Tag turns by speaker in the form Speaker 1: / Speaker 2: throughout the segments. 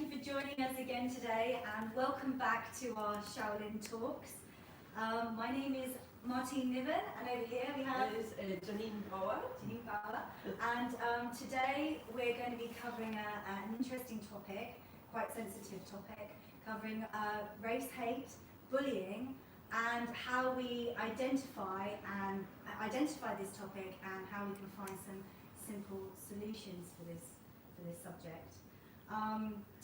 Speaker 1: you for joining us again today, and welcome back to our Shaolin Talks. My name is Martine Niven, and over here we have
Speaker 2: Janine Bauer.
Speaker 1: And today we're going to be covering an interesting topic, quite sensitive topic, covering race hate, bullying, and how we identify this topic, and how we can find some simple solutions for this subject.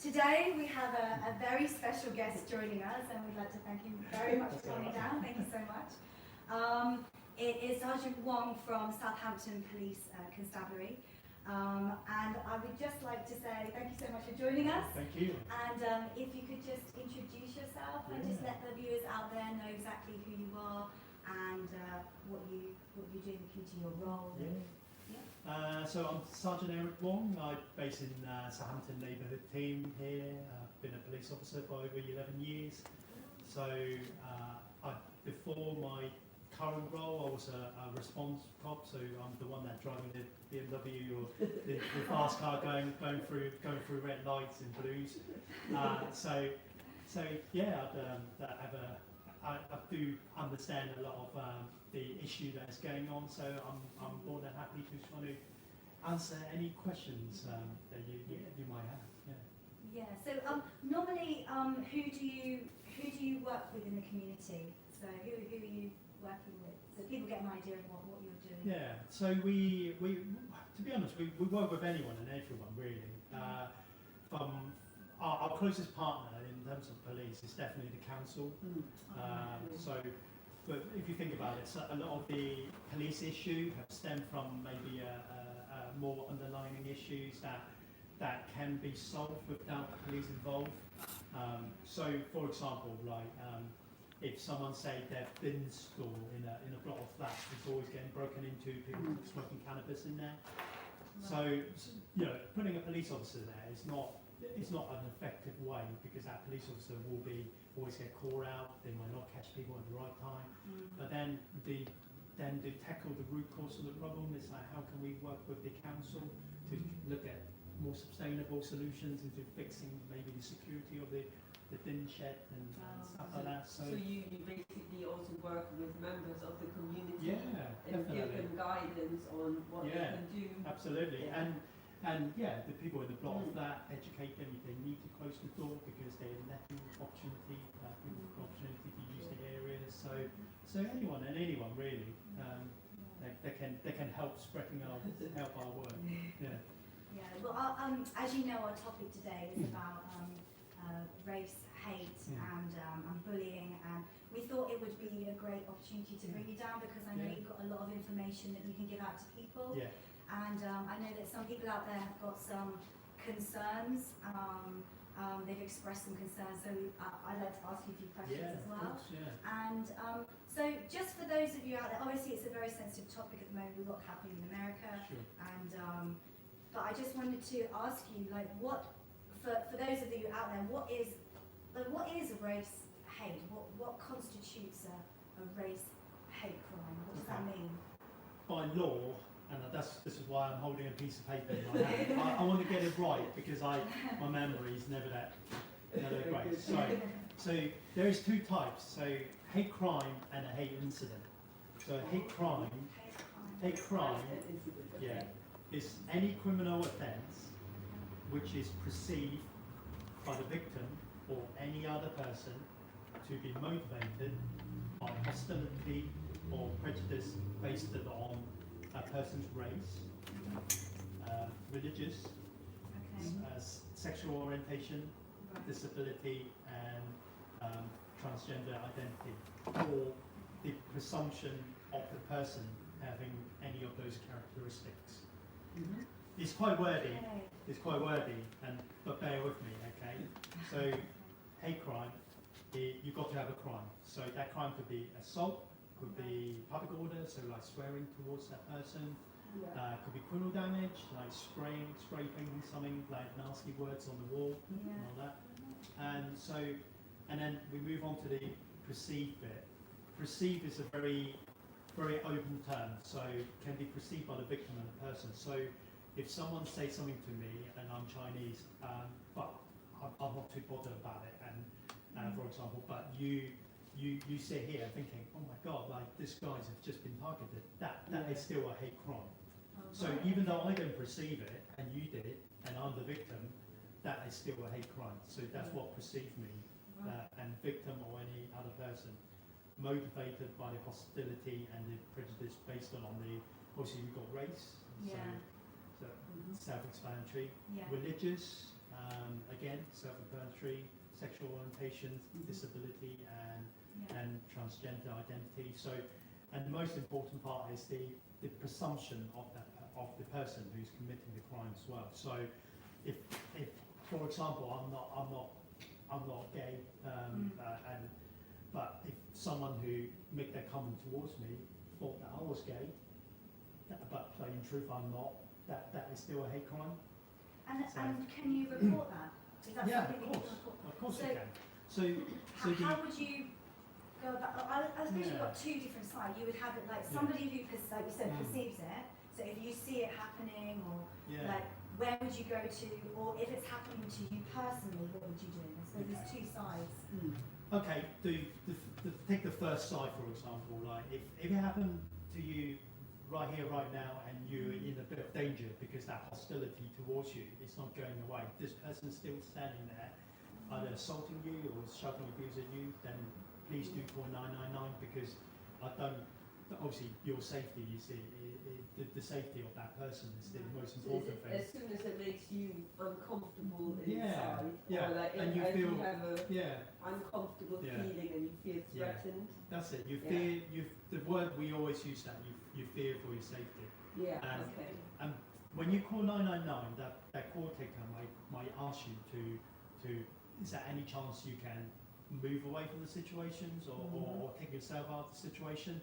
Speaker 1: Today we have a very special guest joining us, and we'd like to thank him very much for coming down. Thank you so much. It is Sergeant Wong from Southampton Constabulary. And I would just like to say thank you so much for joining us.
Speaker 3: Thank you.
Speaker 1: And if you could just introduce yourself and just let the viewers out there know exactly who you are and what you do in the community, your role.
Speaker 3: So I'm Sergeant Eric Wong. I'm based in Southampton neighbourhood team here. I've been a police officer for over 11 years. So before my current role, I was a response cop. So I'm the one that's driving the BMW or the fast car going through red lights and blues. So yeah, I do understand a lot of the issue that is going on, so I'm more than happy to try to answer any questions that you might have.
Speaker 1: Yeah. So normally, who do you work with in the community? So who are you working with? So people get an idea of what you're doing.
Speaker 3: Yeah. So we to be honest, we work with anyone and everyone really. From our closest partner in terms of police is definitely the council. But if you think about it, so a lot of the police issue have stemmed from maybe more underlying issues that can be solved without the police involved. So, for example, like if someone say their bin store in a block of flats is always getting broken into, people smoking cannabis in there. So, putting a police officer there is not an effective way, because that police officer will always get caught out. They might not catch people at the right time. But then they tackle the root cause of the problem. It's like, how can we work with the council to look at more sustainable solutions into fixing maybe the security of the bin shed and stuff like that. So
Speaker 2: you basically also work with members of the community, and
Speaker 3: definitely
Speaker 2: give them guidance on what they can do.
Speaker 3: Absolutely. And the people in the block of that, educate them if they need to close the door because they're lacking opportunity to use the areas. So anyone really, they can help spreading help our work. Yeah.
Speaker 1: Well, as you know, our topic today is about race hate and bullying, and we thought it would be a great opportunity to bring you down, because I know you've got a lot of information that you can give out to people. And I know that some people out there have got some concerns. They've expressed some concerns, so I'd like to ask you a few questions as well. And so just for those of you out there, obviously it's a very sensitive topic at the moment with what's happening in America. And but I just wanted to ask you, like, for those of you out there, what is race hate? What constitutes a race hate crime? What does that mean?
Speaker 3: By law. And this is why I'm holding a piece of paper in my hand. I want to get it right, because my memory is never that great. So there is two types. So hate crime and a hate incident. So hate crime, is any criminal offence which is perceived by the victim or any other person to be motivated by hostility or prejudice based on a person's race, religious, sexual orientation, disability, and transgender identity, or the presumption of the person having any of those characteristics. It's quite wordy. But bear with me, okay? So, hate crime, you've got to have a crime. So that crime could be assault, could be public order, so like swearing towards that person. Could be criminal damage, like scraping something like nasty words on the wall, and all that. And then we move on to the perceived bit. Perceived is a very, very open term, so it can be perceived by the victim and the person. So if someone says something to me and I'm Chinese, but I'm not too bothered about it, and for example, but you sit here thinking, oh my God, like this guy's have just been targeted. That is still a hate crime. So even though I don't perceive it, and you did, and I'm the victim, that is still a hate crime. So that's what perceived me, and victim or any other person, motivated by the hostility and the prejudice based on the, obviously we've got race, so self-explanatory, religious, again, self-explanatory, sexual orientation, disability, and transgender identity. So, and the most important part is the presumption of the person who's committing the crime as well. So, if for example, I'm not gay, but if someone who make that comment towards me thought that I was gay, but in truth I'm not, that is still a hate crime.
Speaker 1: And can you report that? Is that something that you can report?
Speaker 3: Of course
Speaker 1: So,
Speaker 3: you can.
Speaker 1: How would you go about? I suppose you've got two different sides. You would have it like somebody who, like you said, perceives it. So if you see it happening, or like, where would you go to? Or if it's happening to you personally, what would you do? So there's two sides.
Speaker 3: Okay, take the first side, for example. Like if it happened to you right here, right now, and you're in a bit of danger because that hostility towards you is not going away. This person's still standing there, either assaulting you or shouting abuse at you, then please do call 999, because I don't, obviously your safety, you see, the safety of that person is the most important thing.
Speaker 2: As soon as it makes you uncomfortable inside, or like
Speaker 3: and you
Speaker 2: if
Speaker 3: feel,
Speaker 2: you have a uncomfortable feeling and you feel threatened.
Speaker 3: That's it, you fear, the word we always use that, you fear for your safety. And when you call 999, that call taker might ask you to is there any chance you can move away from the situations, or take yourself out of the situation?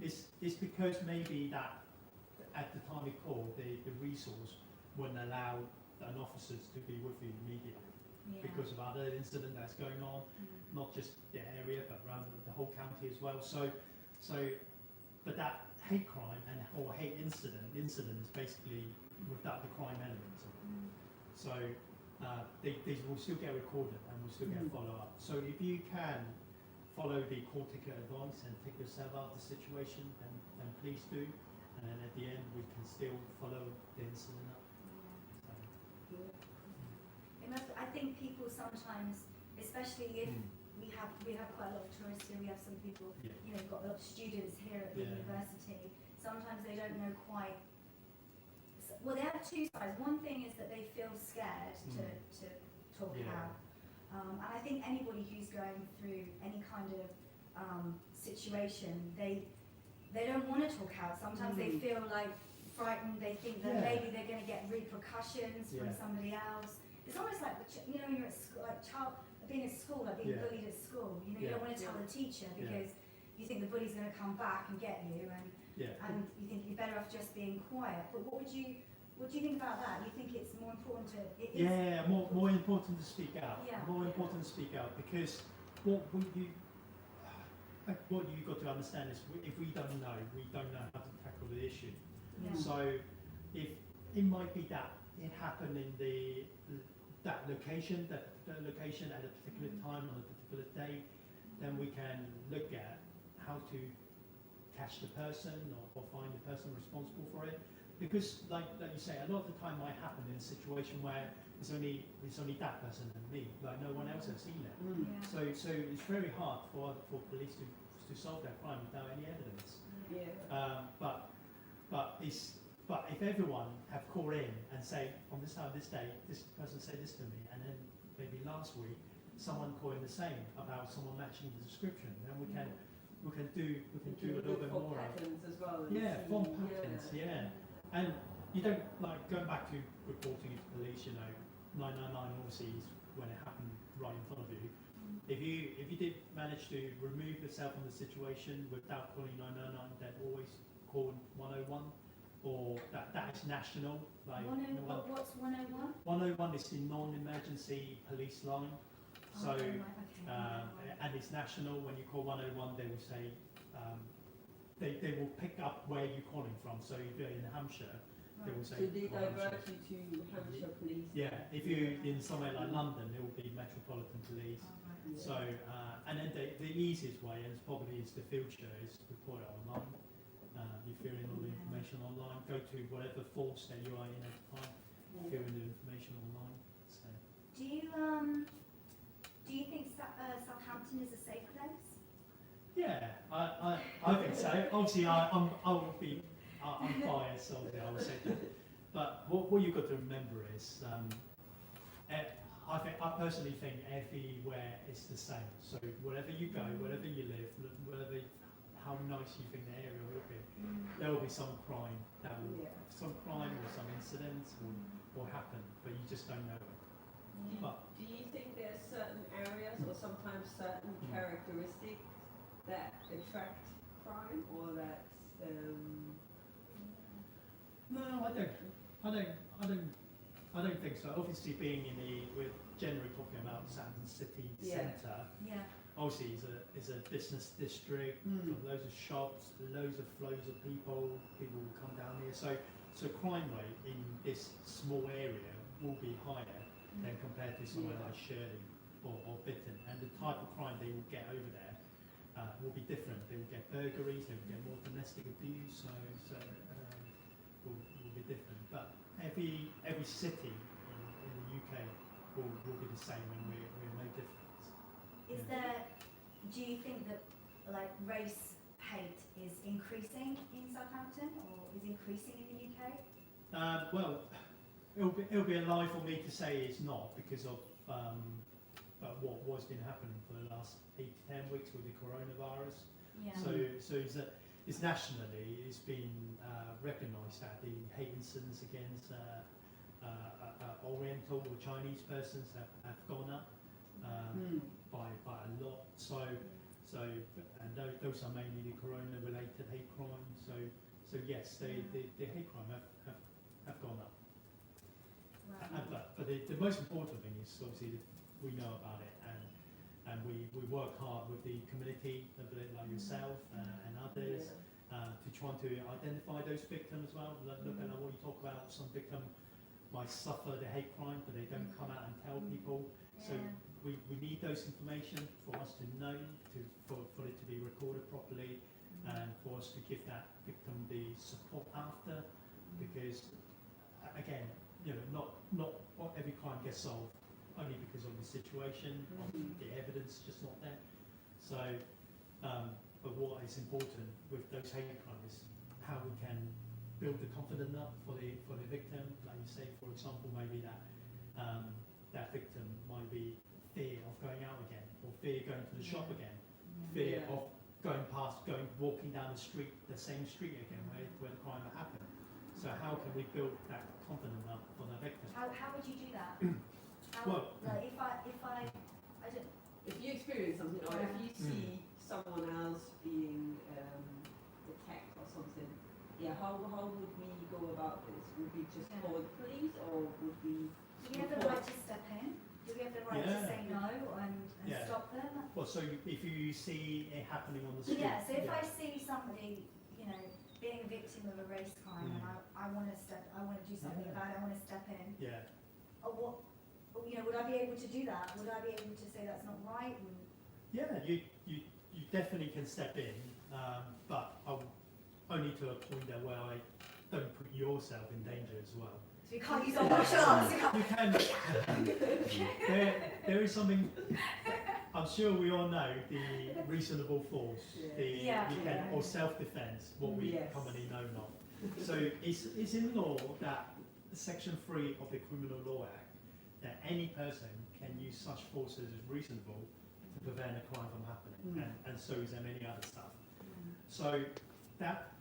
Speaker 3: It's because maybe that at the time you call, the resource wouldn't allow an officers to be with you immediately because of other incident that's going on, not just the area but around the whole county as well. So but that hate crime or hate incident is basically without the crime elements of it. So they will still get recorded and will still get follow up. So if you can follow the call ticket advice and take yourself out of the situation, then please do. And then at the end, we can still follow the incident up.
Speaker 1: I think people sometimes, especially if we have quite a lot of tourists here, we have some people, you know, we've got a lot of students here at the university. Sometimes they don't know quite. Well, they have two sides. One thing is that they feel scared to talk out. And I think anybody who's going through any kind of situation, they don't want to talk out. Sometimes they feel like frightened. They think that maybe they're going to get repercussions from somebody else. It's almost like, you know, when you're at school, like being at school, like being bullied at school. You know, you don't want to tell the teacher because you think the bully's going to come back and get you, and you think you're better off just being quiet. But what do you think about that? You think it's more important to?
Speaker 3: More important to speak out. More important to speak out, because what you got to understand is if we don't know how to tackle the issue. So if it might be that it happened in that location at a particular time on a particular day, then we can look at how to catch the person or find the person responsible for it. Because like you say, a lot of the time might happen in a situation where it's only that person and me, like no one else has seen it. So it's very hard for police to solve that crime without any evidence. But if everyone have called in and say, on this time, this day, this person said this to me, and then maybe last week someone called in the same about someone matching the description, then we can do a little bit more.
Speaker 2: Patterns as well.
Speaker 3: Form patterns. And you don't, like, going back to reporting it to police, you know, 999 obviously is when it happened right in front of you. If you did manage to remove yourself from the situation without calling 999, then always call 101, or that is national. Like
Speaker 1: what's 101?
Speaker 3: 101 is the non-emergency police line. So and it's national. When you call 101, they will say they will pick up where you're calling from. So if you're in Hampshire, They will say
Speaker 2: So they
Speaker 3: Hampshire.
Speaker 2: divert you to Hampshire Police?
Speaker 3: Yeah, if you in somewhere like London, it will be Metropolitan Police.
Speaker 1: Oh, right.
Speaker 2: Yeah.
Speaker 3: So, and then the easiest way, and it's probably is the future, is report it online. You fill in all the information online. Go to whatever force that you are in at the time. Fill in the information online. So.
Speaker 1: Do you think Southampton is a safe place?
Speaker 3: Yeah, I think so. Obviously, I'm biased, obviously, I would say that. But what you've got to remember is, I personally think everywhere is the same. So wherever you go, wherever you live, how nice you think the area will be, there will be some crime or some incident will happen, but you just don't know it.
Speaker 2: Do you think there's certain areas or sometimes certain characteristics that attract crime or that?
Speaker 3: No, I don't think so. Obviously, being we're generally talking about Southampton city centre.
Speaker 1: Yeah.
Speaker 3: Obviously, is a business district, got loads of shops, loads of flows of people. People will come down here. So crime rate in this small area will be higher than compared to somewhere like Shirley or Bitton. And the type of crime they will get over there will be different. They will get burglaries. They will get more domestic abuse. So will be different. But every city in the UK will be the same, and we're no different.
Speaker 1: Do you think that like race hate is increasing in Southampton or is increasing in the UK?
Speaker 3: Well, it'll be a lie for me to say it's not because of what's been happening for the last 8 to 10 weeks with the coronavirus.
Speaker 1: Yeah.
Speaker 3: So it's nationally, it's been recognised that the hate incidents against Oriental or Chinese persons have gone up by a lot. So and those are mainly the corona-related hate crimes. So yes, the hate crime have gone up.
Speaker 1: Right.
Speaker 3: But the most important thing is obviously that we know about it and we work hard with the community, like yourself and others, to try to identify those victims as well. Look at what you talk about. Some victim might suffer the hate crime, but they don't come out and tell people. So we need those information for us to know, for it to be recorded properly, and for us to give that victim the support after. Because again, not every crime gets solved only because of the situation, of the evidence just not there. So, but what is important with those hate crimes is how we can build the confidence up for the victim. Like you say, for example, maybe that victim might be fear of going out again, or fear going to the shop again, fear of walking down the same street again where the crime happened. So how can we build that confidence up for the victim?
Speaker 1: How would you do that?
Speaker 2: If you experience something, or if you see someone else being attacked or something, how would we go about this? Would we just call the police, or would we?
Speaker 1: Do we have the right to step in? Do we have the right to say no and stop them?
Speaker 3: Well, so if you see it happening on the street.
Speaker 1: Yeah. So if I see somebody, being a victim of a race crime, and I want to do something about it. I want to step in.
Speaker 3: Yeah.
Speaker 1: Would I be able to do that? Would I be able to say that's not right?
Speaker 3: Yeah, you definitely can step in, but only to a point where I don't put yourself in danger as well.
Speaker 1: So you can't use all martial arts.
Speaker 3: You can. There is something. I'm sure we all know the reasonable force, or self-defense, what we commonly know of. So it's in law that Section 3 of the Criminal Law Act that any person can use such forces as reasonable to prevent a crime from happening, and so is there many other stuff. So that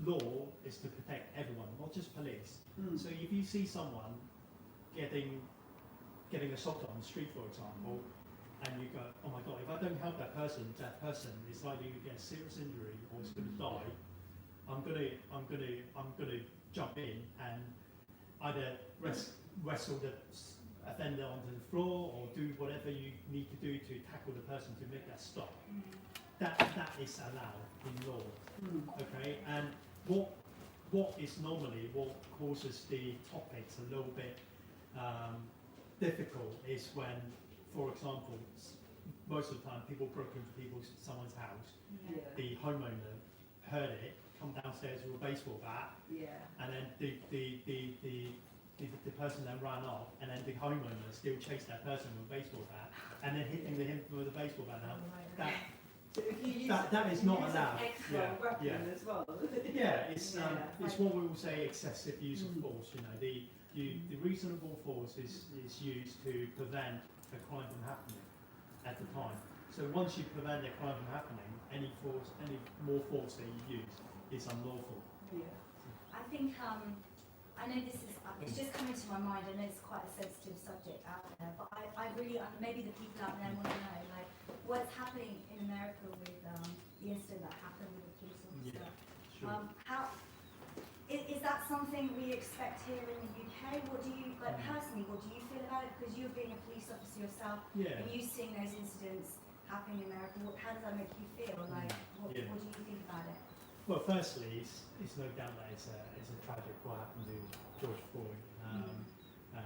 Speaker 3: law is to protect everyone, not just police. So if you see someone getting assaulted on the street, for example, and you go, oh my God, if I don't help that person is likely to get a serious injury or is going to die. I'm gonna jump in and either wrestle the offender onto the floor or do whatever you need to do to tackle the person to make that stop. That is allowed in law. Okay, and what causes the topics a little bit difficult is when, for example, most of the time people broke into someone's house,
Speaker 2: Yeah.
Speaker 3: the homeowner heard it, come downstairs with a baseball bat,
Speaker 2: Yeah.
Speaker 3: and then the person then ran off, and then the homeowner still chased that person with a baseball bat, and then hitting him with a baseball bat. Now,
Speaker 2: So if you use
Speaker 3: that is not allowed.
Speaker 2: extra
Speaker 3: Yeah,
Speaker 2: weapon
Speaker 3: yeah.
Speaker 2: as well.
Speaker 3: It's
Speaker 2: Yeah.
Speaker 3: what we will say excessive use of
Speaker 2: Mm.
Speaker 3: force. You know, the reasonable force is used to prevent a crime from happening at the time. So once you prevent a crime from happening, any more force that you use is unlawful.
Speaker 2: Yeah.
Speaker 1: I think, I know this is, it's just coming to my mind, I know it's quite a sensitive subject out there, but I really, maybe the people out there want to know, like, what's happening in America with the incident that happened with the police officer.
Speaker 3: Yeah, sure.
Speaker 1: Is that something we expect here in the UK? What do you, like, personally, what do you feel about it? Because you're being a police officer yourself,
Speaker 3: Yeah.
Speaker 1: and you seeing those incidents happening in America, how does that make you feel? Like, what do you think about it?
Speaker 3: Well, firstly, it's no doubt that it's a tragic what happened to George Floyd, and I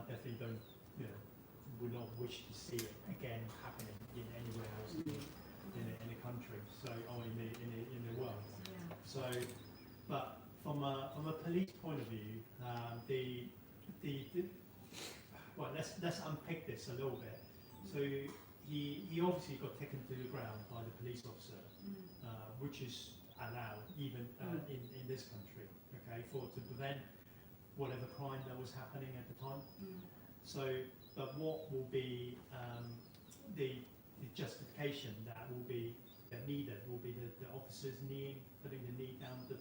Speaker 3: definitely don't, would not wish to see it again happening in anywhere else in the country, so or in the world.
Speaker 1: Yeah.
Speaker 3: So, but from a police point of view, well, let's unpick this a little bit. So he obviously got taken to the ground by the police officer, which is allowed even in this country, okay, to prevent whatever crime that was happening at the time. So, but what will be the justification that will be needed will be the officers putting the knee down the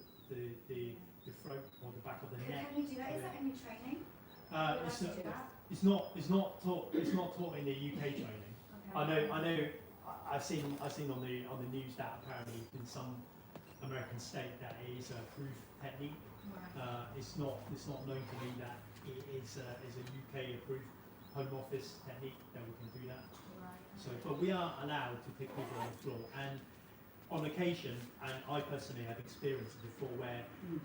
Speaker 3: throat or the back of the neck.
Speaker 1: Can you do that? Is that in your training?
Speaker 3: It's not taught in the UK training.
Speaker 1: Okay.
Speaker 3: I know. I've seen on the news that apparently in some American state that it is a approved technique.
Speaker 1: Right.
Speaker 3: It's not known to me that it is a UK approved Home Office technique that we can do that.
Speaker 1: Right.
Speaker 3: So, but we are allowed to pick people on the floor, and on occasion, and I personally have experienced it before, where you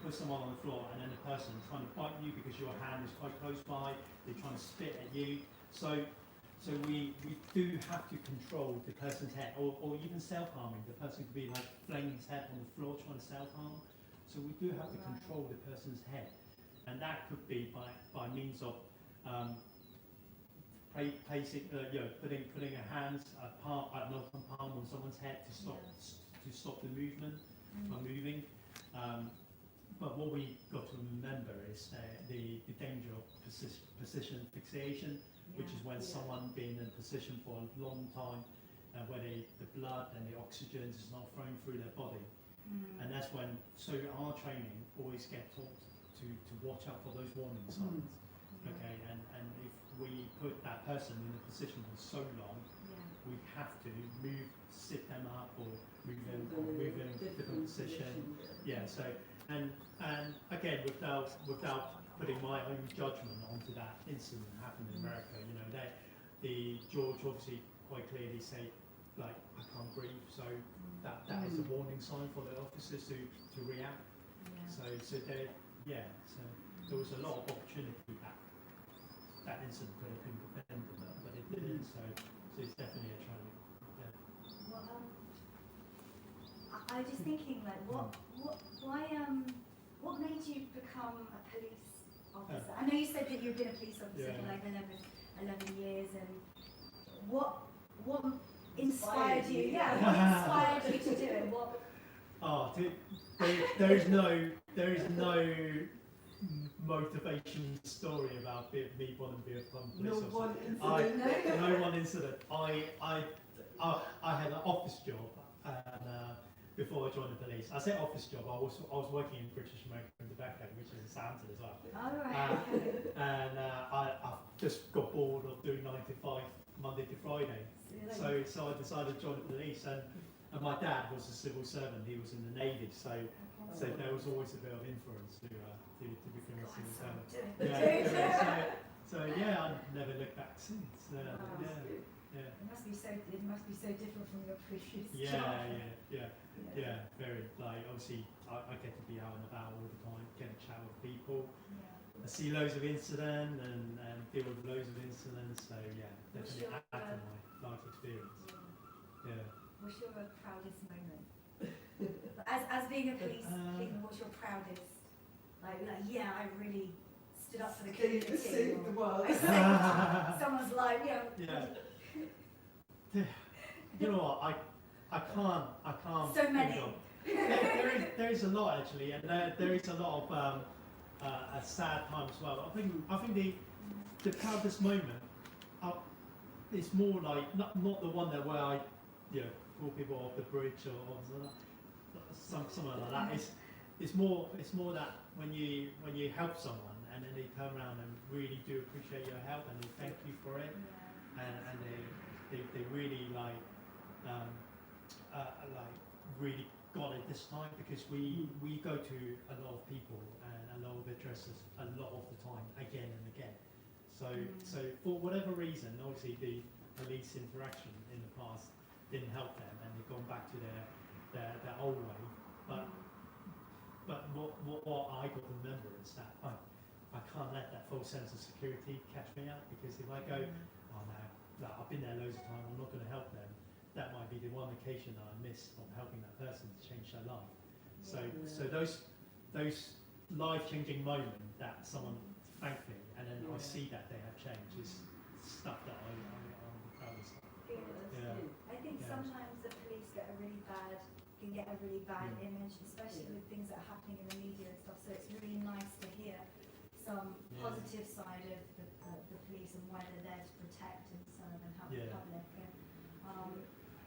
Speaker 3: put someone on the floor and then the person is trying to bite you because your hand is quite close by, they're trying to spit at you. So we do have to control the person's head, or even self-harming. The person could be like flinging his head on the floor trying to self-harm. So we do have to control the person's head, and that could be by means of placing, putting a hand, palm on someone's head to stop the movement from moving. But what we got to remember is the danger of position fixation, which is when someone being in a position for a long time, where the blood and the oxygen is not flowing through their body. And that's when, so our training always get taught to watch out for those warning signs. Okay, and if we put that person in a position for so long, we have to sit them up or move them in a different position. Yeah, so and again, without putting my own judgment onto that incident that happened in America, the George obviously quite clearly said, like, I can't breathe, so that is a warning sign for the officers to react. So there was a lot of opportunity that incident could have been prevented, but it didn't. So it's definitely a training. Yeah.
Speaker 1: Well, I was just thinking, like, what made you become a police officer? I know you said that you've been a police officer for like 11 years, and what inspired you? Yeah, what inspired you to do it? What?
Speaker 3: There is no motivation story about me wanting to be a police officer. No one incident. I had an office job, and before I joined the police, I say office job. I was working in British American Tobacco, which is in Southampton as well.
Speaker 1: All right.
Speaker 3: And I just got bored of doing 9 to 5 Monday to Friday, so I decided to join the police. And my dad was a civil servant; he was in the Navy, so there was always a bit of influence to become a civil servant. So I never looked back since.
Speaker 2: That's
Speaker 3: Yeah,
Speaker 2: good.
Speaker 3: yeah.
Speaker 1: It must be so different from your previous
Speaker 3: Yeah,
Speaker 1: job.
Speaker 3: yeah, very. Like, obviously, I get to be out and about all the time, get a chat with people. I see loads of incident and deal with loads of incidents, so yeah,
Speaker 1: What's
Speaker 3: definitely
Speaker 1: your,
Speaker 3: add to my life experience. Yeah.
Speaker 1: What's your proudest moment? as being a police thing, what's your proudest? Like, yeah, I really stood up for the community.
Speaker 2: Saved the world.
Speaker 1: I saved someone's life. Yeah.
Speaker 3: You know what? I can't.
Speaker 1: So many.
Speaker 3: think of- there is a lot actually, and there is a lot of a sad time as well. I think the proudest moment is more like not the one that where I pull people off the bridge or something like that. It's more that when you help someone and then they turn around and really do appreciate your help and they thank you for it, and they really like really got it this time, because we go to a lot of people and a lot of addresses a lot of the time, again and again. So for whatever reason, obviously the police interaction in the past didn't help them, and they've gone back to their old way. But what I got to remember is that I can't let that false sense of security catch me out, because if I go, oh no, I've been there loads of time, I'm not going to help them, that might be the one occasion that I missed of helping that person to change their life. So those life-changing moments that someone thanked me, and then I see that they have changed, is stuff that I'm proudest of. Yeah.
Speaker 1: I think sometimes the police can get a really bad image, especially with things that are happening in the media and stuff. So it's really nice to hear some positive side of the police and why they're there to protect and serve and help the public. And,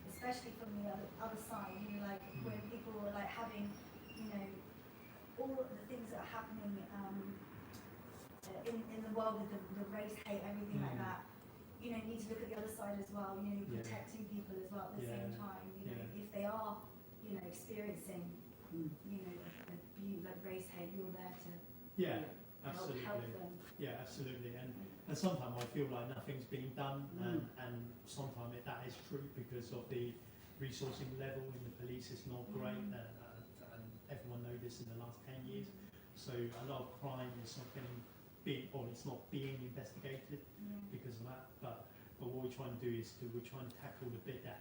Speaker 1: especially from the other side, like when people are like having, all the things that are happening in the world with the race hate, everything like that. You need to look at the other side as well. Protecting people as well at the same time. If they are, experiencing, like race hate, you're there to help them.
Speaker 3: Yeah, absolutely. And sometimes I feel like nothing's being done, and sometimes that is true because of the resourcing level in the police is not great, and everyone knows this in the last 10 years. So a lot of crime is not it's not being investigated because of that. But what we're trying to do is we're trying to tackle the bit that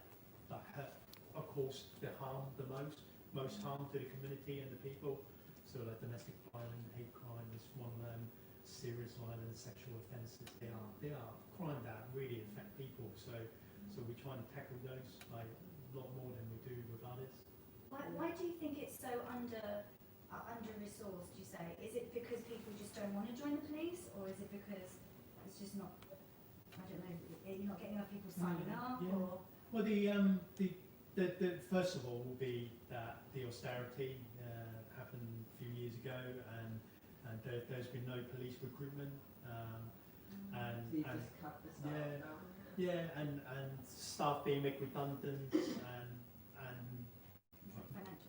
Speaker 3: hurt, of course, the harm the most harm to the community and the people. So like domestic violence, hate crime is one of them. Serious violence, sexual offences, they are crime that really affect people. So we're trying to tackle those like a lot more than we do with others.
Speaker 1: Why do you think it's so under-resourced, you say? Is it because people just don't want to join the police, or is it because it's just not, I don't know, you're not getting enough people signing up? Or?
Speaker 3: Well, the first of all will be that the austerity happened a few years ago, and there's been no police recruitment, and staff being made redundant,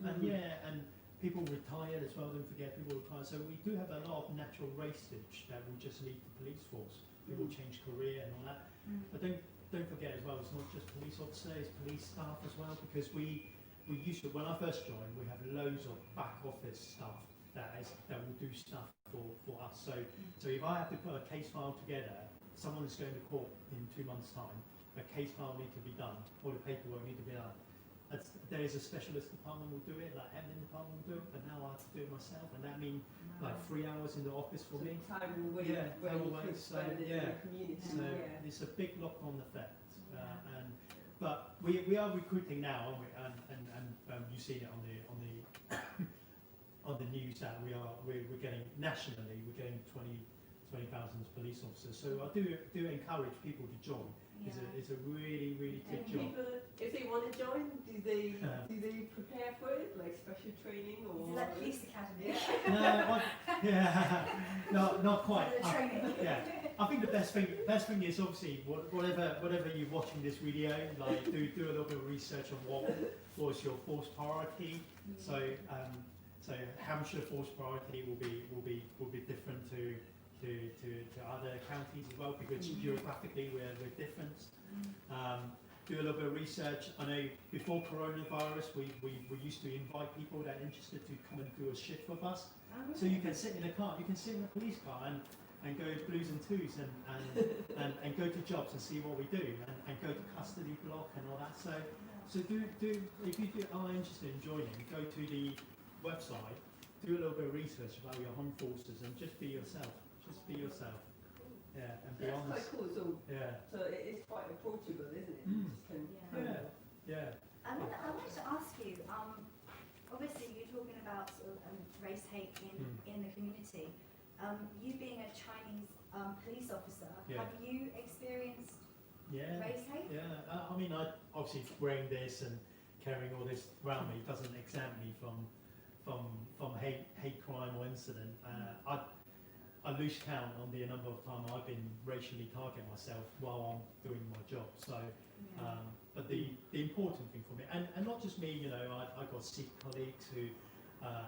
Speaker 3: and people retired as well. Don't forget, people retire. So we do have a lot of natural wastage that will just leave the police force. People change career and all that. But don't forget as well, it's not just police officers, it's police staff as well, because we used to, when I first joined, we have loads of back office staff that will do stuff for us. So if I have to put a case file together, someone is going to court in 2 months' time, a case file needs to be done, all the paperwork needs to be done. There is a specialist department will do it, like admin department will do it, but now I have to do it myself, and that means like 3 hours in the office for me.
Speaker 2: Time away,
Speaker 3: time away. So
Speaker 2: the community.
Speaker 3: So it's a big knock-on effect, but we are recruiting now, and you've seen it on the on the news that we're getting nationally, we're getting 20,000 police officers. So I do encourage people to join. It's a really good job.
Speaker 2: People, if they want to join, do they prepare for it, like special training or?
Speaker 1: Is it like police academy?
Speaker 3: No, not quite.
Speaker 1: Training.
Speaker 3: I think the best thing is obviously whatever you're watching this video, like do a little bit of research on what was your force priority. So Hampshire force priority will be different to to other counties as well, because geographically we're different. Do a little bit of research. I know before coronavirus, we used to invite people that are interested to come and do a shift with us. So you can sit in a car, you can sit in a police car and go blues and twos and go to jobs and see what we do and go to custody block and all that. So do if you are interested in joining, go to the website, do a little bit of research about your home forces and just be yourself. Just be yourself. Yeah, and be honest.
Speaker 2: That's quite cool. So it is quite approachable, isn't it?
Speaker 1: I wanted to ask you. Obviously, you're talking about sort of, race hate in the community. You being a Chinese police officer, have you experienced race hate?
Speaker 3: Yeah, I mean, obviously wearing this and carrying all this around me doesn't exempt me from hate crime or incident. I lose count on the number of times I've been racially targeting myself while I'm doing my job. So, but the important thing for me, and not just me, you know, I got Sikh colleagues who,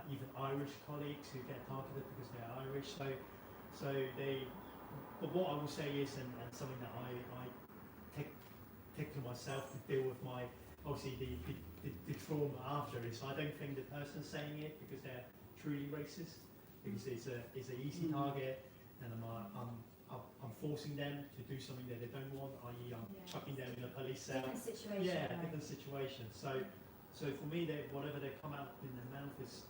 Speaker 3: even Irish colleagues who get targeted because they're Irish. So they, but what I will say is, and something that I take to myself to deal with my, obviously the trauma after is, I don't think the person saying it because they're truly racist. Because it's an easy target, and I'm forcing them to do something that they don't want, i.e. I'm chucking them in a police cell.
Speaker 1: Different situation.
Speaker 3: Yeah, right? Different situation. So for me, whatever they come out in their mouth is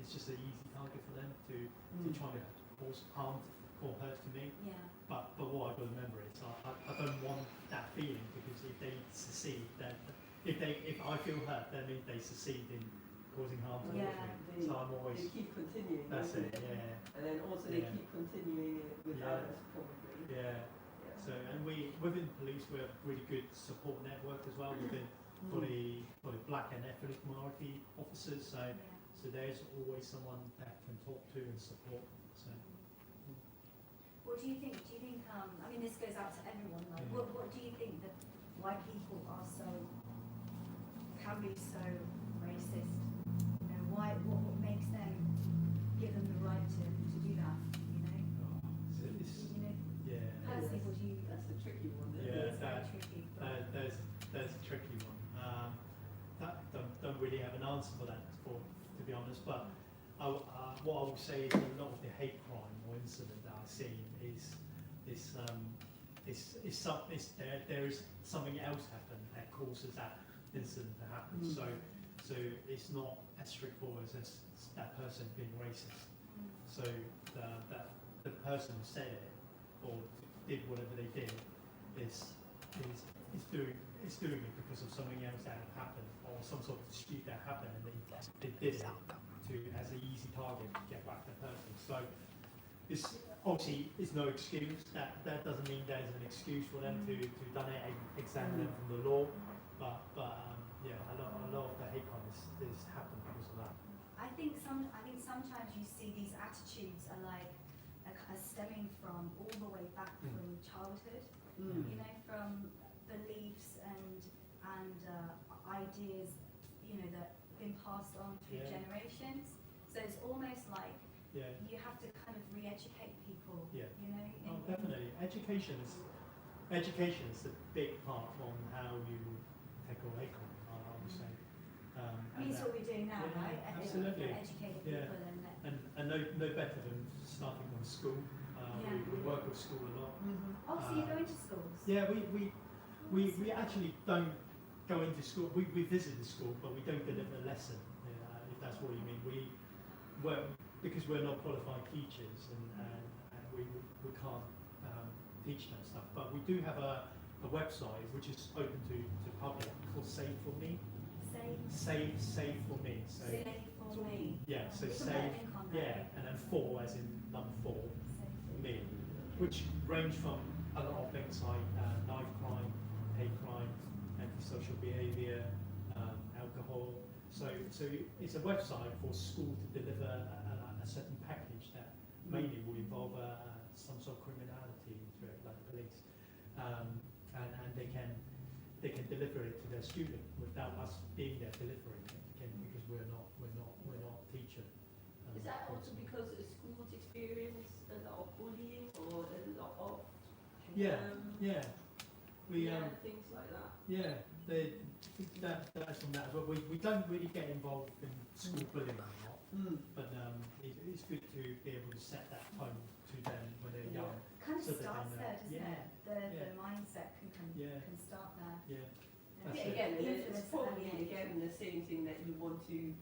Speaker 3: just an easy target for them to try to cause harm or hurt to me.
Speaker 1: Yeah.
Speaker 3: But what I've got to remember is I don't want that feeling, because if they succeed, then if I feel hurt, that means they succeed in causing harm to me. So I'm always.
Speaker 2: They keep continuing.
Speaker 3: That's it. Yeah.
Speaker 2: And then also they keep continuing it without us, probably.
Speaker 3: Yeah. So, and within police, we're a really good support network as well. Within for the black and ethnic minority officers. So there's always someone that can talk to and support. So.
Speaker 1: What do you think? I mean, this goes out to everyone. Like, what do you think that why people can be so racist? You know, what makes them give them the right to do that? You know. Personally, what do you?
Speaker 2: That's a tricky one.
Speaker 1: It's very tricky.
Speaker 3: There's a tricky one. Don't really have an answer for that, to be honest. But what I will say is a lot of the hate crime or incident that I've seen there is something else happen that causes that incident to happen. So it's not as straightforward as that person being racist. So the person who said it or did whatever they did is doing it because of something else that had happened or some sort of dispute that happened, and they did it as an easy target to get back the person. So this obviously is no excuse. That doesn't mean there's an excuse for them to done it and examine them from the law. But a lot of the hate crime is happened because of that.
Speaker 1: I think sometimes you see these attitudes are like are stemming from all the way back from childhood. You know, from beliefs and ideas, you know, that have been passed on through generations. So it's almost like you have to kind of re-educate people. You know.
Speaker 3: Definitely. Education is a big part on how you tackle hate crime, I would say.
Speaker 1: I mean, it's what we're doing now, right?
Speaker 3: Absolutely.
Speaker 1: Educating people
Speaker 3: and no better than starting from school. We work with school a lot.
Speaker 1: Oh, so you go into schools?
Speaker 3: Yeah, we actually don't go into school. We visit the school, but we don't deliver a lesson. If that's what you mean. Because we're not qualified teachers, and we can't teach that stuff. But we do have a website which is open to public called Save for Me. Save for Me.
Speaker 1: Save for Me.
Speaker 3: Yeah. So save. Yeah, and then 4 as in number 4. Me, which range from a lot of things like knife crime, hate crime, antisocial behaviour, alcohol. So it's a website for school to deliver a certain package that mainly will involve some sort of criminality into it, like police, and they can deliver it to their student without us being there delivering it, again, because we're not teacher.
Speaker 2: Is that also because the schools experience a lot of bullying or a lot of things like that?
Speaker 3: Yeah, that's from that as well. We don't really get involved in school bullying a lot, but it's good to be able to set that tone to them when they're young.
Speaker 1: Kind of
Speaker 3: So that
Speaker 1: starts
Speaker 3: they know.
Speaker 1: there, doesn't it? The
Speaker 3: Yeah.
Speaker 1: mindset can start there.
Speaker 3: Yeah,
Speaker 1: And
Speaker 3: That's it.
Speaker 2: Again, it's
Speaker 1: influence
Speaker 2: probably
Speaker 1: early age.
Speaker 2: again the same thing that you want to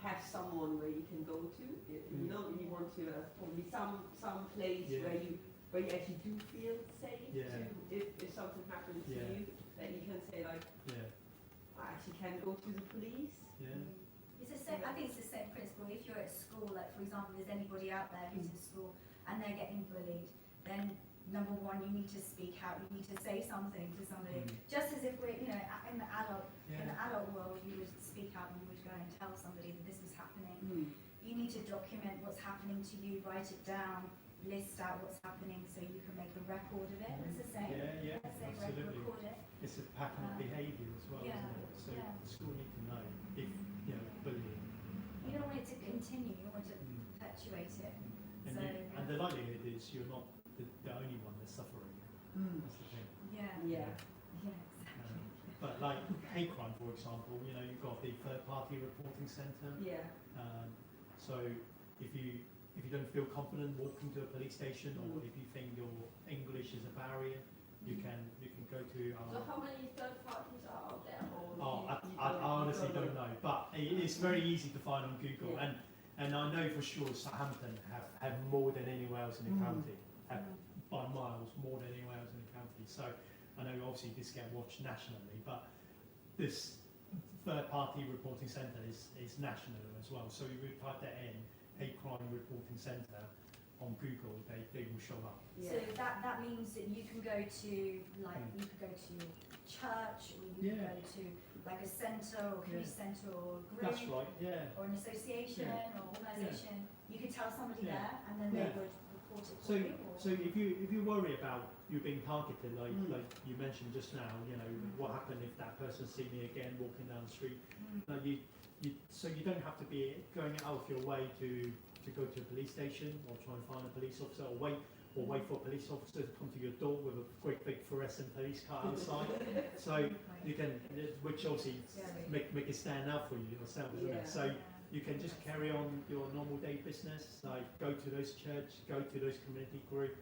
Speaker 2: have someone where you can go to. You know, you want to probably some place
Speaker 3: Yeah.
Speaker 2: where you actually do feel safe.
Speaker 3: Yeah.
Speaker 2: To, if something happens to
Speaker 3: Yeah.
Speaker 2: you, that you can say like,
Speaker 3: yeah,
Speaker 2: I actually can go to the police.
Speaker 3: yeah.
Speaker 1: It's the same. I think it's the same principle. If you're at school, like for example, there's anybody out there who's in school and they're getting bullied, then number one, you need to speak out. You need to say something to somebody. Just as if we're, in the adult world, you would speak out and you would go and tell somebody that this was happening. You need to document what's happening to you, write it down, list out what's happening so you can make a record of it. It's the same.
Speaker 3: Yeah,
Speaker 1: Let's say
Speaker 3: absolutely.
Speaker 1: record it.
Speaker 3: It's a pattern of behaviour as well,
Speaker 1: Yeah.
Speaker 3: isn't it? So
Speaker 1: Yeah.
Speaker 3: the school need to know if bullying.
Speaker 1: You don't want it to continue. You want to perpetuate it.
Speaker 3: And,
Speaker 1: So,
Speaker 3: and the likelihood is you're not the only one that's suffering. That's the thing.
Speaker 2: Yeah.
Speaker 1: Exactly.
Speaker 3: But like hate crime, for example, you've got the third-party reporting centre.
Speaker 2: Yeah.
Speaker 3: So if you don't feel confident walking to a police station, or if you think your English is a barrier, you can go to.
Speaker 2: So how many third parties are out there?
Speaker 3: I honestly don't know, but it's very easy to find on Google,
Speaker 2: Yeah.
Speaker 3: and I know for sure Southampton have more than anywhere else in the county, have by miles more than anywhere else in the county. So I know obviously this gets watched nationally, but this third-party reporting centre is national as well. So if you type that in, hate crime reporting centre on Google, they will show up.
Speaker 1: So that means that you can go to you could go to church, or you can go to like a centre or community centre or group
Speaker 3: That's right. Yeah.
Speaker 1: or an association or organisation. You could tell somebody
Speaker 3: Yeah.
Speaker 1: there, and then they would report it for you. Or
Speaker 3: So if you worry about you being targeted, like you mentioned just now, what happened if that person see me again walking down the street? No, so you don't have to be going out of your way to go to a police station or try and find a police officer, or wait for a police officer to come to your door with a great big fluorescent police car outside. So you can, which obviously make it stand out for you yourself, isn't it? So you can just carry on your normal day business, like go to those church, go to those community group,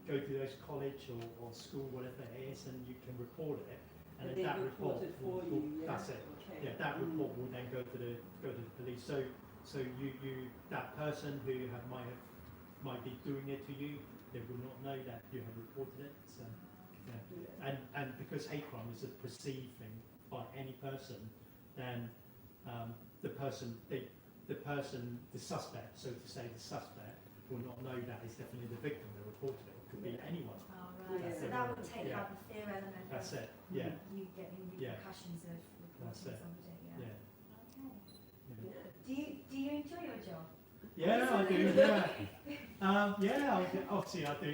Speaker 3: go to those college or school, whatever it is, and you can report it. And then that report
Speaker 2: for
Speaker 3: will,
Speaker 2: you.
Speaker 3: that's it.
Speaker 2: Okay.
Speaker 3: Yeah, that report will then go to the police. So you that person who might be doing it to you, they will not know that you have reported it. So and because hate crime is a perceived thing by any person, then the suspect, so to say, the suspect will not know that it's definitely the victim that reported it. It could be anyone.
Speaker 1: Oh, right.
Speaker 2: Yeah.
Speaker 1: So that would take out the fear element.
Speaker 3: That's
Speaker 1: of
Speaker 3: it. Yeah.
Speaker 1: You getting repercussions of
Speaker 3: That's
Speaker 1: reporting
Speaker 3: it.
Speaker 1: somebody.
Speaker 3: Yeah.
Speaker 1: Okay. Do you enjoy your job?
Speaker 3: Yeah, I do. Yeah, obviously I do.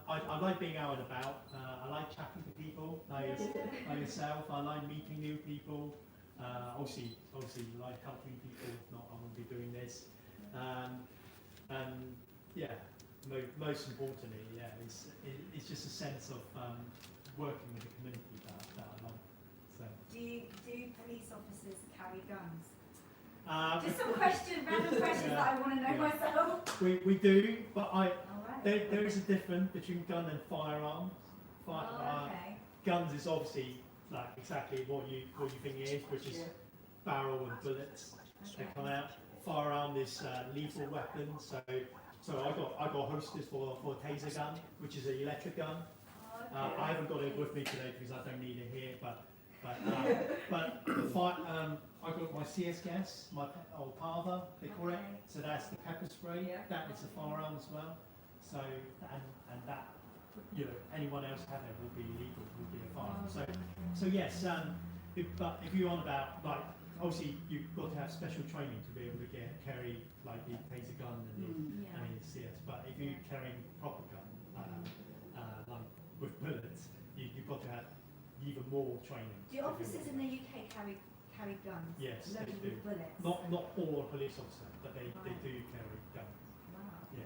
Speaker 3: I like being out and about. I like chatting to people, like yourself. I like meeting new people. Obviously, like helping people. If not, I wouldn't be doing this. And yeah, most importantly, it's just a sense of working with the community that I like. So.
Speaker 1: Do police officers carry guns?
Speaker 3: Just
Speaker 1: some random questions that I want to know myself.
Speaker 3: We do, but
Speaker 1: All right.
Speaker 3: there is a difference between gun and firearms.
Speaker 1: Okay.
Speaker 3: Guns is obviously like exactly what you think it is, which is barrel and bullets that come out. Firearm is lethal weapon. So I got holsters for a taser gun, which is an electric gun. I haven't got it with me today because I don't need it here, but I got my CS gas, my old Parva, they call it. So that's the pepper spray.
Speaker 2: Yeah.
Speaker 3: That is a firearm as well. So and that anyone else have it will be illegal, will be a firearm. So yes, but if you're on about like obviously you've got to have special training to be able to carry like the taser gun and the CS. But if you're carrying proper gun, like with bullets, you've got to have even more training.
Speaker 1: Do officers in the UK carry carry guns?
Speaker 3: Yes, they
Speaker 1: Loaded
Speaker 3: do.
Speaker 1: with bullets?
Speaker 3: Not all police officers, but they
Speaker 1: Right.
Speaker 3: do carry guns.
Speaker 1: Wow.
Speaker 3: Yeah.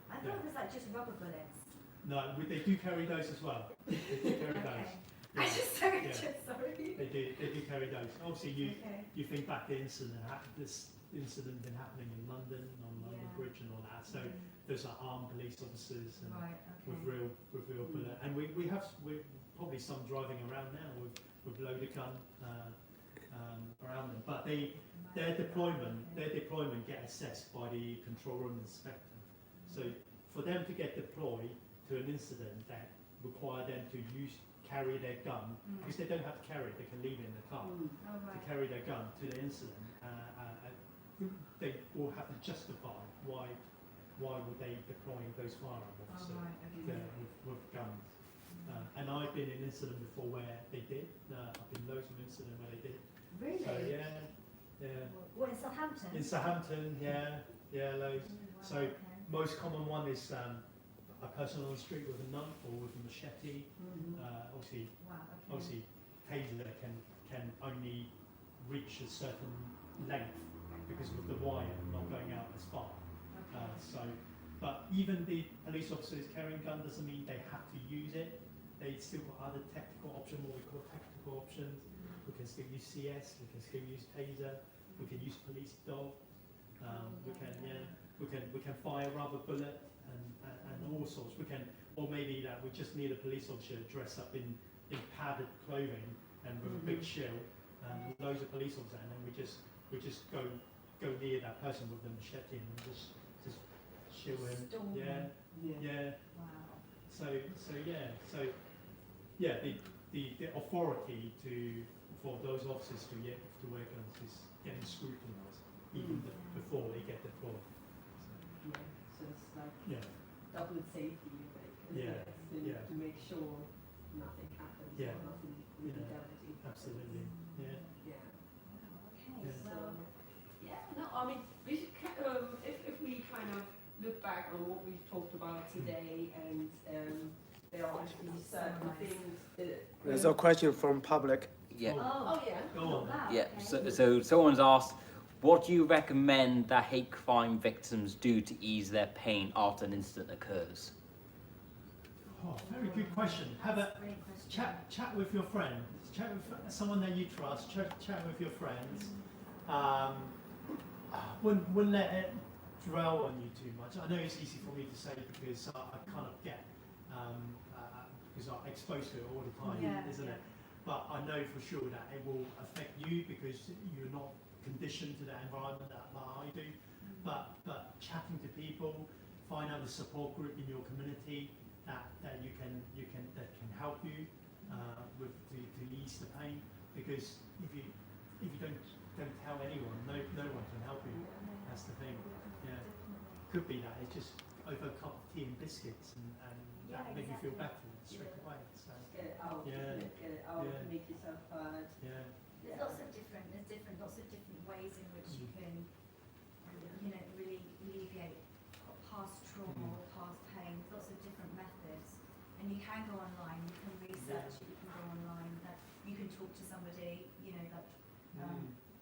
Speaker 1: I thought it was like just rubber bullets.
Speaker 3: No, they do carry those as well. They do carry those.
Speaker 1: Okay.
Speaker 3: Yeah.
Speaker 1: I just so
Speaker 3: Yeah.
Speaker 1: sorry.
Speaker 3: They do carry those. Obviously,
Speaker 1: Okay.
Speaker 3: you think back to this incident been happening in London on London
Speaker 1: Yeah.
Speaker 3: Bridge and all that. So those are armed police officers and
Speaker 1: Right.
Speaker 3: with
Speaker 1: Okay.
Speaker 3: real bullet. And we have probably some driving around now with loaded gun around them. But their deployment get assessed by the control room inspector. So for them to get deployed to an incident that require them to carry their gun, because they don't have to carry it, they can leave it in the car.
Speaker 2: Mm.
Speaker 1: Oh,
Speaker 3: To
Speaker 1: right.
Speaker 3: carry their gun to the incident, they will have to justify why would they deploy those firearm
Speaker 1: Oh,
Speaker 3: officers
Speaker 1: right. Okay.
Speaker 3: with guns. And I've been in an incident before where they did. I've been loads of incidents where they did.
Speaker 1: Really?
Speaker 3: So yeah.
Speaker 1: What, in Southampton?
Speaker 3: In Southampton, yeah, loads.
Speaker 1: Wow,
Speaker 3: So
Speaker 1: okay.
Speaker 3: most common one is a person on the street with a knife or with a machete. Obviously,
Speaker 1: Wow, okay.
Speaker 3: taser can only reach a certain length because of the wire not going out as far.
Speaker 1: Okay.
Speaker 3: But even the police officers carrying gun doesn't mean they have to use it. They still got other tactical options, what we call tactical options. We can still use CS, we can still use taser, we can use police dog, we can fire rubber bullet and all sorts. Or maybe that we just need a police officer dressed up in padded clothing and with a big shield, and loads of police officers, and then we just go near that person with the machete and just shield him.
Speaker 1: Storm
Speaker 3: Yeah.
Speaker 1: Wow.
Speaker 3: So the authority for those officers to wear guns is getting scrutinised even before they get deployed.
Speaker 2: So it's like
Speaker 3: Yeah.
Speaker 2: double safety, like,
Speaker 3: Yeah.
Speaker 2: to make sure nothing happens
Speaker 3: Yeah.
Speaker 2: or nothing really
Speaker 3: Yeah.
Speaker 2: damaging.
Speaker 3: Absolutely. Yeah.
Speaker 2: Yeah.
Speaker 1: Wow, okay.
Speaker 3: Yeah.
Speaker 2: So,
Speaker 1: Well,
Speaker 2: no, I mean, we should, if we kind of look back on what we've talked about today, and there are actually certain things that...
Speaker 4: There's a question from public.
Speaker 5: Yeah.
Speaker 2: Oh, yeah.
Speaker 3: Go on.
Speaker 1: wow,
Speaker 5: Yeah.
Speaker 1: okay.
Speaker 5: So someone's asked, what do you recommend that hate crime victims do to ease their pain after an incident occurs?
Speaker 3: Oh, very good question. Have a
Speaker 1: Great question.
Speaker 3: chat with your friends. Chat with someone that you trust. Chat with your friends. Wouldn't let it dwell on you too much. I know it's easy for me to say because I kind of get because I'm exposed to it all the time, isn't it? But I know for sure that it will affect you because you're not conditioned to that environment that I do. But chatting to people, find out the support group in your community that you can help you with to ease the pain. Because if you don't tell anyone, no one can help you. That's the thing. Yeah, could be that it's just over a cup of tea and biscuits and that make you feel better straight away. So
Speaker 2: Get it out,
Speaker 3: Yeah.
Speaker 2: get it out,
Speaker 3: Yeah.
Speaker 2: make yourself heard.
Speaker 3: yeah.
Speaker 1: There's lots of different ways in which you can, really alleviate past trauma or past pain. There's lots of different methods, and you can go online. You can research it. You can go online. You can talk to somebody.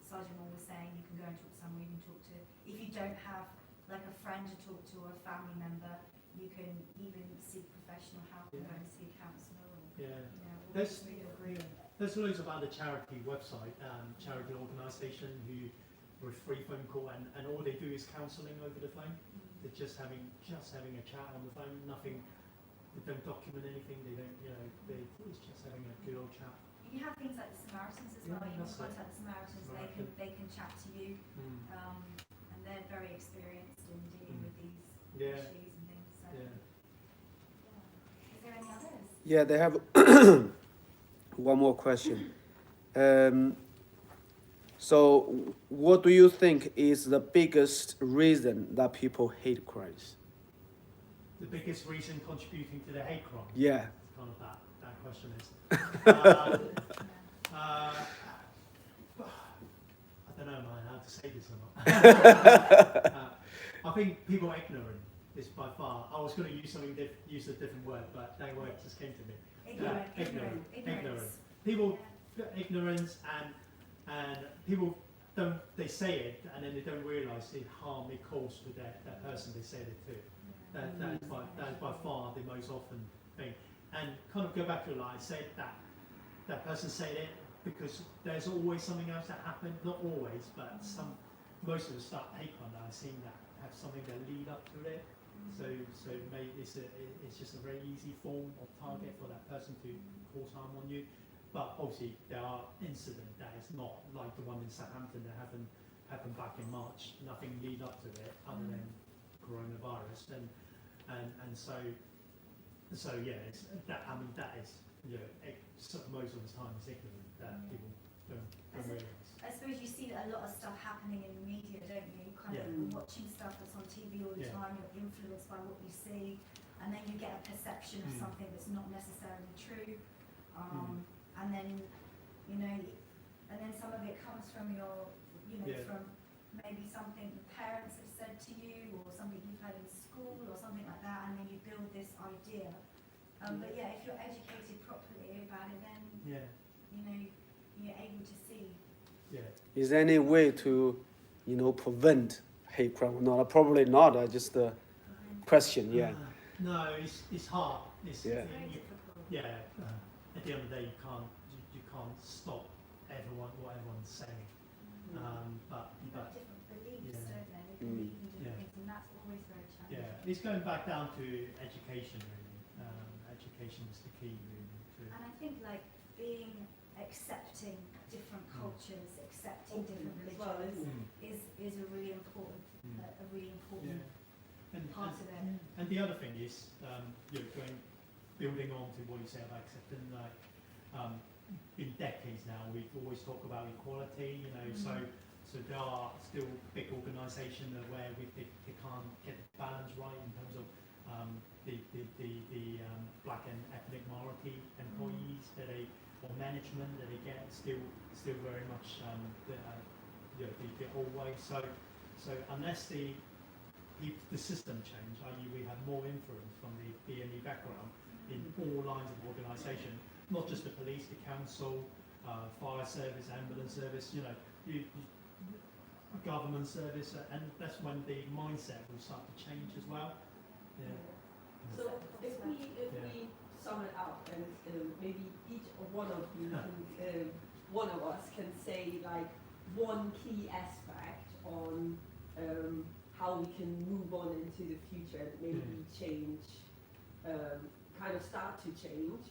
Speaker 1: Sergeant Wong was saying, you can go and talk to someone. You can talk to if you don't have like a friend to talk to or a family member. You can even seek professional help and go and see a counsellor. Or,
Speaker 3: Yeah.
Speaker 1: There's really agree.
Speaker 3: There's loads of other charity website, charity organisation who with free phone call and all they do is counselling over the phone. They're just having a chat on the phone. Nothing. They don't document anything. They don't. It's just having a good old chat.
Speaker 1: You have things like the Samaritans as well.
Speaker 3: Yeah,
Speaker 1: You can
Speaker 3: that's it.
Speaker 1: contact the Samaritans. They can chat to you, and they're very experienced in dealing with these
Speaker 3: Yeah.
Speaker 1: issues and things. So,
Speaker 3: Yeah.
Speaker 1: Is there any others?
Speaker 4: Yeah, they have one more question. So, what do you think is the biggest reason that people hate crimes?
Speaker 3: The biggest reason contributing to the hate crime.
Speaker 4: Yeah.
Speaker 3: Kind of that question is. I don't know, man, how to say this or not. I think people ignorant is by far. I was going to use a different word, but that word just came to me.
Speaker 1: Ignorance.
Speaker 3: Ignorance. People ignorance and people they say it and then they don't realise the harm it caused to that person they said it to. That is by far the most often thing. And kind of go back to like I said that person said it because there's always something else that happened. Not always, but most of the stuff hate crime that I've seen that have something that lead up to it. So maybe it's just a very easy form of target for that person to cause harm on you. But obviously there are incidents that is not like the one in Southampton that happened back in March. Nothing lead up to it other than coronavirus, and so yeah, it's that. I mean that is most of the time it's ignorant that people don't realise.
Speaker 1: I suppose you see a lot of stuff happening in the media, don't you? Kind of watching stuff that's on TV all the time, you're influenced by what you see, and then you get a perception of something that's not necessarily true. And then, and then some of it comes from your, from maybe something the parents have said to you, or something you've heard in school, or something like that, and then you build this idea. But yeah, if you're educated properly about it, then, you're able to see.
Speaker 3: Yeah.
Speaker 4: Is there any way to, prevent hate crime? No, probably not. Just a question. Yeah.
Speaker 3: No, it's hard. It's
Speaker 1: Very difficult.
Speaker 3: At the end of the day, you can't stop what everyone's saying. But
Speaker 1: Different beliefs,
Speaker 3: yeah.
Speaker 1: don't they? They believe in different things, and that's always very challenging.
Speaker 3: yeah, it's going back down to education really. Education is the key really.
Speaker 1: And I think being accepting different cultures, accepting different
Speaker 2: as well,
Speaker 1: religions
Speaker 2: isn't
Speaker 1: is a really important part of it.
Speaker 3: And the other thing is, building on to what you say about accepting, in decades now, we've always talked about equality, so there are still big organisations where they can't get the balance right in terms of the black and ethnic minority employees or management that they get still very much the old way. So unless the system change, i.e. we have more influence from the BNE background in all lines of organisation, not just the police, the council, fire service, ambulance service, government service, and that's when the mindset will start to change as well. Yeah.
Speaker 2: So if we sum it up, and maybe each one of you can, one of us can say one key aspect on how we can move on into the future and maybe change, kind of start to change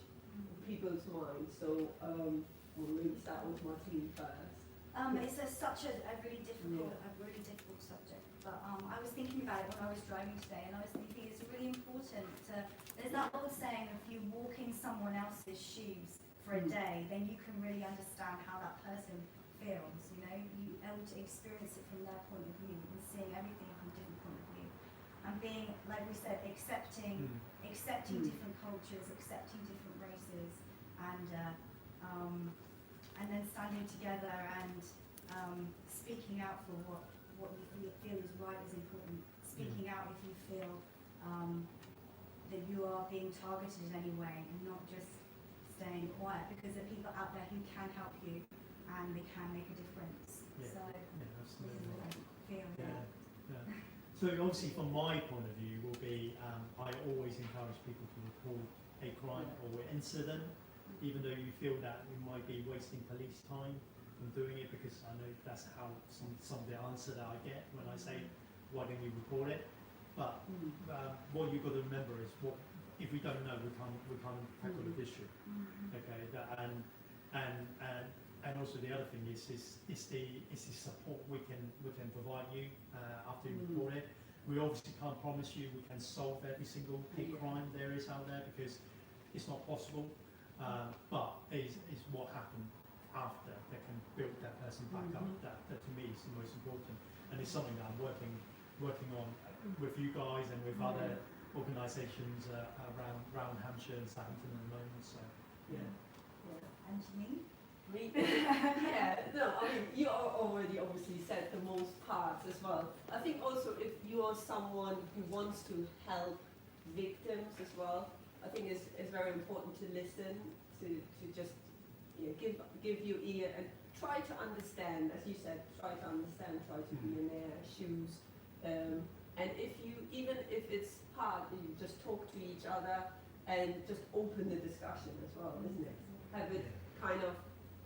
Speaker 2: people's minds. So we'll maybe start with Martine first.
Speaker 1: It's such a really difficult subject. But I was thinking about it when I was driving today, and I was thinking it's really important there's that old saying, if you walk in someone else's shoes for a day, then you can really understand how that person feels, you're able to experience it from their point of view and seeing everything from a different point of view. And being, like we said, accepting different cultures, accepting different races, and then standing together and speaking out for what you feel is right is important. Speaking out if you feel that you are being targeted in any way, and not just staying quiet, because there are people out there who can help you and they can make a difference. So this is what I feel.
Speaker 3: So obviously from my point of view will be, I always encourage people to report a crime or incident, even though you feel that you might be wasting police time in doing it, because I know that's how some of the answer that I get when I say, why don't you report it? But what you've got to remember is, if we don't know, we can't tackle the issue. Okay, and also the other thing is the support we can provide you after you report it. We obviously can't promise you we can solve every single hate crime there is out there, because it's not possible. But is what happened after that can build that person back up. That to me is the most important, and it's something that I'm working on with you guys and with other organisations around Hampshire and Southampton at the moment. So
Speaker 1: And Janine?
Speaker 2: No, I mean, you already obviously said the most parts as well. I think also if you are someone who wants to help victims as well, I think it's very important to listen, to just give your ear and try to understand, as you said, try to understand, try to be in their shoes. And even if it's hard, you just talk to each other and just open the discussion as well, isn't it? Have it kind of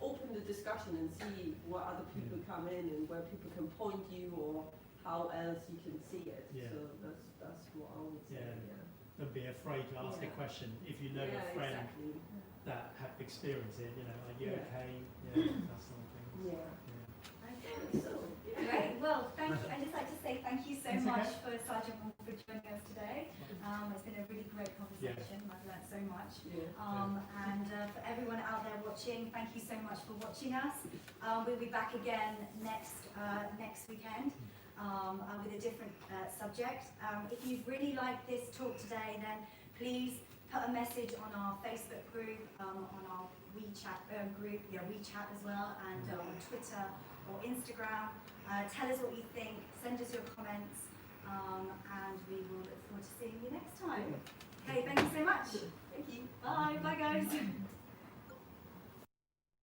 Speaker 2: open the discussion and see what other people come in and where people can point you or how else you can see it.
Speaker 3: Yeah.
Speaker 2: So that's what I would say.
Speaker 3: Yeah. Don't be afraid to ask the question. If you know a friend
Speaker 2: exactly.
Speaker 3: that have experienced it, are you okay? That sort of thing.
Speaker 1: Okay.
Speaker 2: So,
Speaker 1: Great. Well, thank you. I'd just like to say thank you so
Speaker 3: That's
Speaker 1: much
Speaker 3: okay.
Speaker 1: for Sergeant Wong for joining us today. It's been a really great conversation. I've learned so much. And for everyone out there watching, thank you so much for watching us. We'll be back again next weekend with a different subject. If you've really liked this talk today, then please put a message on our Facebook group, on our WeChat group, WeChat as well, and on Twitter or Instagram. Tell us what you think, send us your comments, and we will look forward to seeing you next time. Okay, thank you so much.
Speaker 2: Thank you.
Speaker 1: Bye, guys.